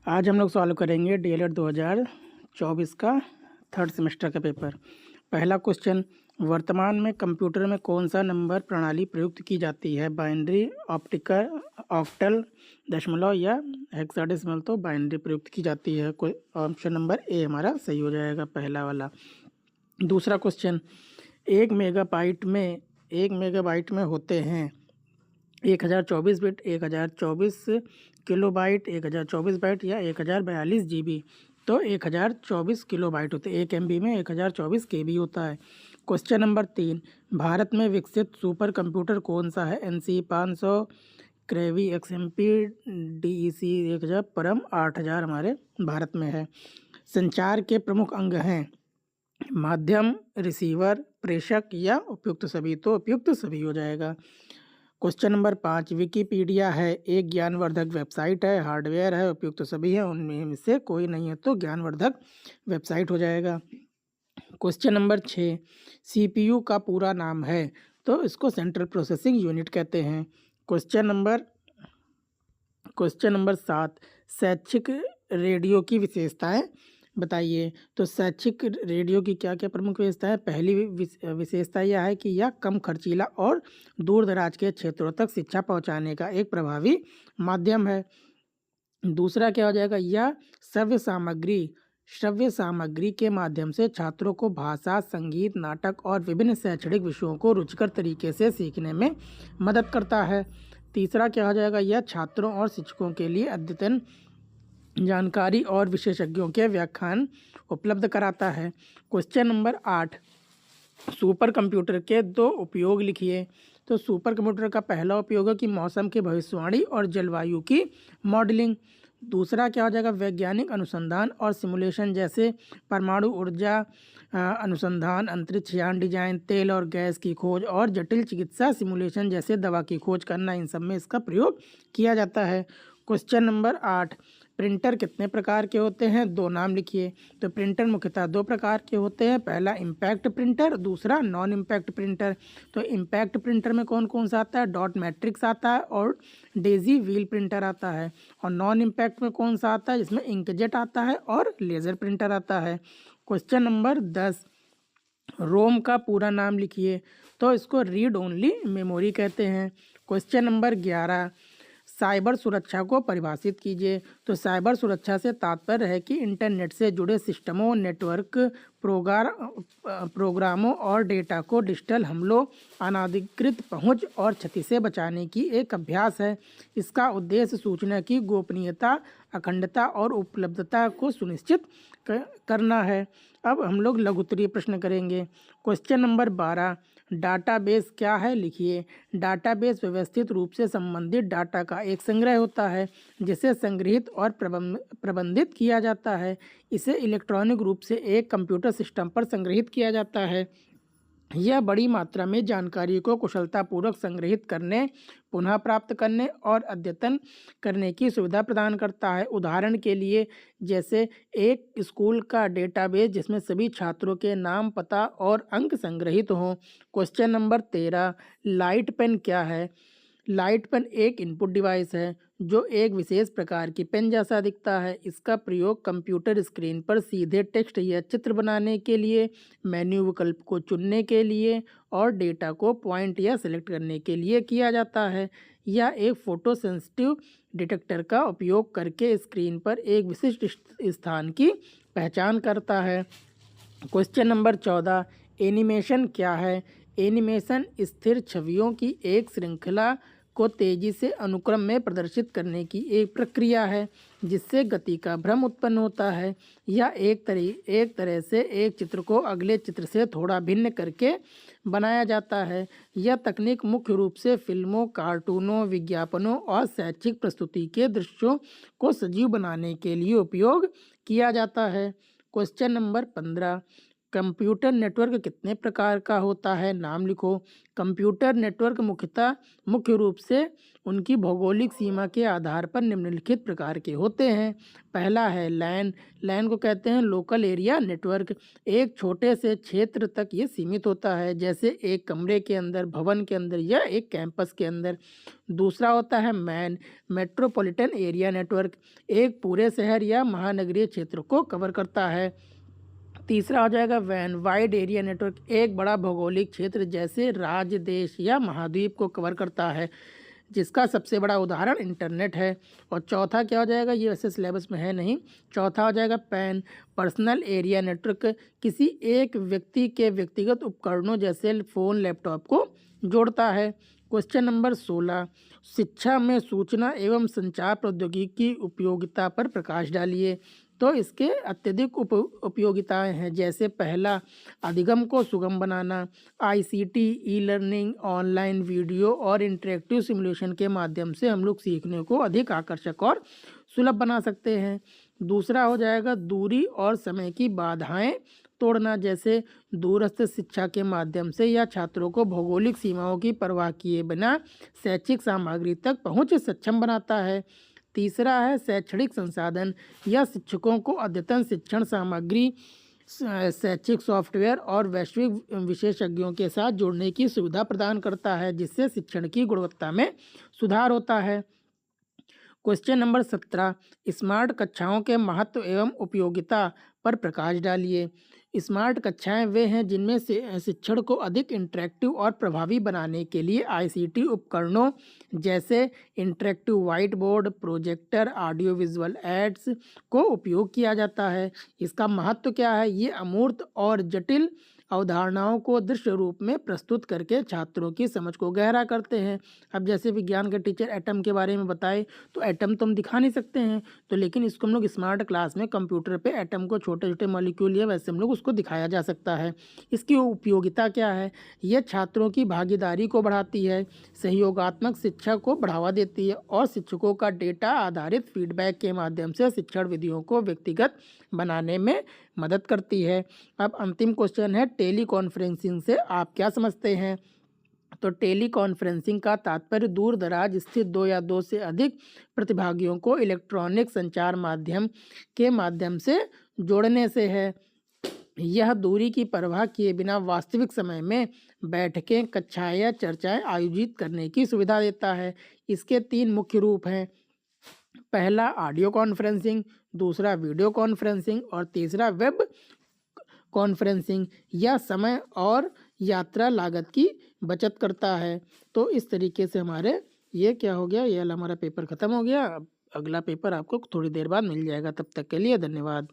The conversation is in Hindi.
आज हम लोग सॉल्व करेंगे डीएलएड 2024 का थर्ड सेमेस्टर का पेपर। पहला क्वेश्चन, वर्तमान में कंप्यूटर में कौन सा नंबर प्रणाली प्रयुक्त की जाती है? बाइनरी, ऑप्टिकल, ऑक्टल, दशमलव या हेक्साडेसिमल। तो बाइनरी प्रयुक्त की जाती है। कोई ऑप्शन नंबर ए हमारा सही हो जाएगा, पहला वाला। दूसरा क्वेश्चन, एक मेगाबाइट में होते हैं 1024 बिट, 1024 किलोबाइट, 1024 बाइट या 1042 जीबी। तो 1024 किलोबाइट होते हैं। 1 MB में 1024 KB होता है। क्वेश्चन नंबर 3, भारत में विकसित सुपर कंप्यूटर कौन सा है? NC 500, क्रेवी, XMP, DEC 1000, परम 8000 हमारे भारत में है। संचार के प्रमुख अंग हैं माध्यम, रिसीवर, प्रेषक या उपयुक्त सभी। तो उपयुक्त सभी हो जाएगा। क्वेश्चन नंबर 5, विकिपीडिया है एक ज्ञानवर्धक वेबसाइट है, हार्डवेयर है, उपयुक्त सभी है, उनमें से कोई नहीं है। तो ज्ञानवर्धक वेबसाइट हो जाएगा। क्वेश्चन नंबर 6, CPU का पूरा नाम है? तो इसको सेंट्रल प्रोसेसिंग यूनिट कहते हैं। क्वेश्चन नंबर 7, शैक्षिक रेडियो की विशेषताएं बताइए। तो शैक्षिक रेडियो की क्या क्या प्रमुख विशेषता है? पहली विशेषता यह है कि यह कम खर्चीला और दूर दराज के क्षेत्रों तक शिक्षा पहुंचाने का एक प्रभावी माध्यम है। दूसरा क्या हो जाएगा? यह श्रव्य सामग्री के माध्यम से छात्रों को भाषा, संगीत, नाटक और विभिन्न शैक्षणिक विषयों को रुचिकर तरीके से सीखने में मदद करता है। तीसरा क्या हो जाएगा? यह छात्रों और शिक्षकों के लिए अद्यतन जानकारी और विशेषज्ञों के व्याख्यान उपलब्ध कराता है। क्वेश्चन नंबर 8, सुपर कंप्यूटर के 2 उपयोग लिखिए। तो सुपर कंप्यूटर का पहला उपयोग है कि मौसम की भविष्यवाणी और जलवायु की मॉडलिंग। दूसरा क्या हो जाएगा? वैज्ञानिक अनुसंधान और सिमुलेशन, जैसे परमाणु ऊर्जा अनुसंधान, अंतरिक्ष यान डिजाइन, तेल और गैस की खोज और जटिल चिकित्सा सिमुलेशन जैसे दवा की खोज करना, इन सब में इसका प्रयोग किया जाता है। क्वेश्चन नंबर 8, प्रिंटर कितने प्रकार के होते हैं? 2 नाम लिखिए। तो प्रिंटर मुख्यतः 2 प्रकार के होते हैं, पहला इम्पैक्ट प्रिंटर, दूसरा नॉन इम्पैक्ट प्रिंटर। तो इम्पैक्ट प्रिंटर में कौन कौन सा आता है? डॉट मैट्रिक्स आता है और डेजी व्हील प्रिंटर आता है। और नॉन इम्पैक्ट में कौन सा आता है? जिसमें इंकजेट आता है और लेज़र प्रिंटर आता है। क्वेश्चन नंबर 10, रोम का पूरा नाम लिखिए। तो इसको रीड ओनली मेमोरी कहते हैं। क्वेश्चन नंबर 11, साइबर सुरक्षा को परिभाषित कीजिए। तो साइबर सुरक्षा से तात्पर्य है कि इंटरनेट से जुड़े सिस्टमों, नेटवर्क, प्रोग्रामों और डेटा को डिजिटल हमलों, अनाधिकृत पहुंच और क्षति से बचाने की एक अभ्यास है। इसका उद्देश्य सूचना की गोपनीयता, अखंडता और उपलब्धता को सुनिश्चित करना है। अब हम लोग लघु उत्तरीय प्रश्न करेंगे। क्वेश्चन नंबर 12, डाटाबेस क्या है? लिखिए। डाटाबेस व्यवस्थित रूप से संबंधित डाटा का एक संग्रह होता है जिसे संग्रहित और प्रबंधित किया जाता है। इसे इलेक्ट्रॉनिक रूप से एक कंप्यूटर सिस्टम पर संग्रहित किया जाता है। यह बड़ी मात्रा में जानकारी को कुशलतापूर्वक संग्रहित करने, पुनः प्राप्त करने और अद्यतन करने की सुविधा प्रदान करता है। उदाहरण के लिए, जैसे एक स्कूल का डेटाबेस जिसमें सभी छात्रों के नाम, पता और अंक संग्रहित हों। क्वेश्चन नंबर 13, लाइट पेन क्या है? लाइट पेन एक इनपुट डिवाइस है जो एक विशेष प्रकार की पेन जैसा दिखता है। इसका प्रयोग कंप्यूटर स्क्रीन पर सीधे टेक्स्ट या चित्र बनाने के लिए, मेन्यू विकल्प को चुनने के लिए और डेटा को पॉइंट या सेलेक्ट करने के लिए किया जाता है। यह एक फोटो सेंसिटिव डिटेक्टर का उपयोग करके स्क्रीन पर एक विशिष्ट स्थान की पहचान करता है। क्वेश्चन नंबर 14, एनिमेशन क्या है? एनिमेशन स्थिर छवियों की एक श्रृंखला को तेजी से अनुक्रम में प्रदर्शित करने की एक प्रक्रिया है जिससे गति का भ्रम उत्पन्न होता है। यह एक तरह से एक चित्र को अगले चित्र से थोड़ा भिन्न करके बनाया जाता है। यह तकनीक मुख्य रूप से फिल्मों, कार्टूनों, विज्ञापनों और शैक्षिक प्रस्तुति के दृश्यों को सजीव बनाने के लिए उपयोग किया जाता है। क्वेश्चन नंबर 15, कंप्यूटर नेटवर्क कितने प्रकार का होता है, नाम लिखो। कंप्यूटर नेटवर्क मुख्य रूप से उनकी भौगोलिक सीमा के आधार पर निम्नलिखित प्रकार के होते हैं। पहला है लैन। लैन को कहते हैं लोकल एरिया नेटवर्क। एक छोटे से क्षेत्र तक ये सीमित होता है, जैसे एक कमरे के अंदर, भवन के अंदर या एक कैंपस के अंदर। दूसरा होता है मैन, मेट्रोपॉलिटन एरिया नेटवर्क। एक पूरे शहर या महानगरीय क्षेत्र को कवर करता है। तीसरा हो जाएगा वैन, वाइड एरिया नेटवर्क। एक बड़ा भौगोलिक क्षेत्र जैसे राज्य, देश या महाद्वीप को कवर करता है, जिसका सबसे बड़ा उदाहरण इंटरनेट है। और चौथा क्या हो जाएगा, ये वैसे सिलेबस में है नहीं। चौथा हो जाएगा पैन, पर्सनल एरिया नेटवर्क। किसी एक व्यक्ति के व्यक्तिगत उपकरणों जैसे फ़ोन, लैपटॉप को जोड़ता है। क्वेश्चन नंबर 16, शिक्षा में सूचना एवं संचार प्रौद्योगिकी की उपयोगिता पर प्रकाश डालिए। तो इसके अत्यधिक उपयोगिताएं हैं, जैसे पहला, अधिगम को सुगम बनाना। ICT, e learning, online video और इंटरेक्टिव सिमुलेशन के माध्यम से हम लोग सीखने को अधिक आकर्षक और सुलभ बना सकते हैं। दूसरा हो जाएगा दूरी और समय की बाधाएं तोड़ना, जैसे दूरस्थ शिक्षा के माध्यम से या छात्रों को भौगोलिक सीमाओं की परवाह किए बिना शैक्षिक सामग्री तक पहुंच सक्षम बनाता है। तीसरा है शैक्षणिक संसाधन या शिक्षकों को अद्यतन शिक्षण सामग्री, शैक्षिक सॉफ्टवेयर और वैश्विक विशेषज्ञों के साथ जोड़ने की सुविधा प्रदान करता है, जिससे शिक्षण की गुणवत्ता में सुधार होता है। क्वेश्चन नंबर 17, स्मार्ट कक्षाओं के महत्व एवं उपयोगिता पर प्रकाश डालिए। स्मार्ट कक्षाएं वे हैं जिनमें से शिक्षण को अधिक इंटरेक्टिव और प्रभावी बनाने के लिए आईसीटी उपकरणों जैसे interactive white board, projector, audio visual aids को उपयोग किया जाता है। इसका महत्व क्या है, ये अमूर्त और जटिल अवधारणाओं को दृश्य रूप में प्रस्तुत करके छात्रों की समझ को गहरा करते हैं। अब जैसे विज्ञान के टीचर एटम के बारे में बताए, तो एटम तो हम दिखा नहीं सकते हैं, तो लेकिन इसको हम लोग स्मार्ट क्लास में कंप्यूटर पे एटम को छोटे छोटे मॉलिक्यूल या वैसे हम लोग उसको दिखाया जा सकता है। इसकी उपयोगिता क्या है, यह छात्रों की भागीदारी को बढ़ाती है, सहयोगात्मक शिक्षा को बढ़ावा देती है और शिक्षकों का डेटा आधारित फीडबैक के माध्यम से शिक्षण विधियों को व्यक्तिगत बनाने में मदद करती है। अब अंतिम क्वेश्चन है, टेली कॉन्फ्रेंसिंग से आप क्या समझते हैं। तो टेली कॉन्फ्रेंसिंग का तात्पर्य दूर दराज स्थित दो या दो से अधिक प्रतिभागियों को इलेक्ट्रॉनिक संचार माध्यम के माध्यम से जोड़ने से है। यह दूरी की परवाह किए बिना वास्तविक समय में बैठकें, कक्षाएं या चर्चाएं आयोजित करने की सुविधा देता है। इसके 3 मुख्य रूप हैं, पहला ऑडियो कॉन्फ्रेंसिंग, दूसरा वीडियो कॉन्फ्रेंसिंग और तीसरा वेब कॉन्फ्रेंसिंग। यह समय और यात्रा लागत की बचत करता है। तो इस तरीके से हमारे ये क्या हो गया, ये हमारा पेपर ख़त्म हो गया। अब अगला पेपर आपको थोड़ी देर बाद मिल जाएगा। तब तक के लिए धन्यवाद।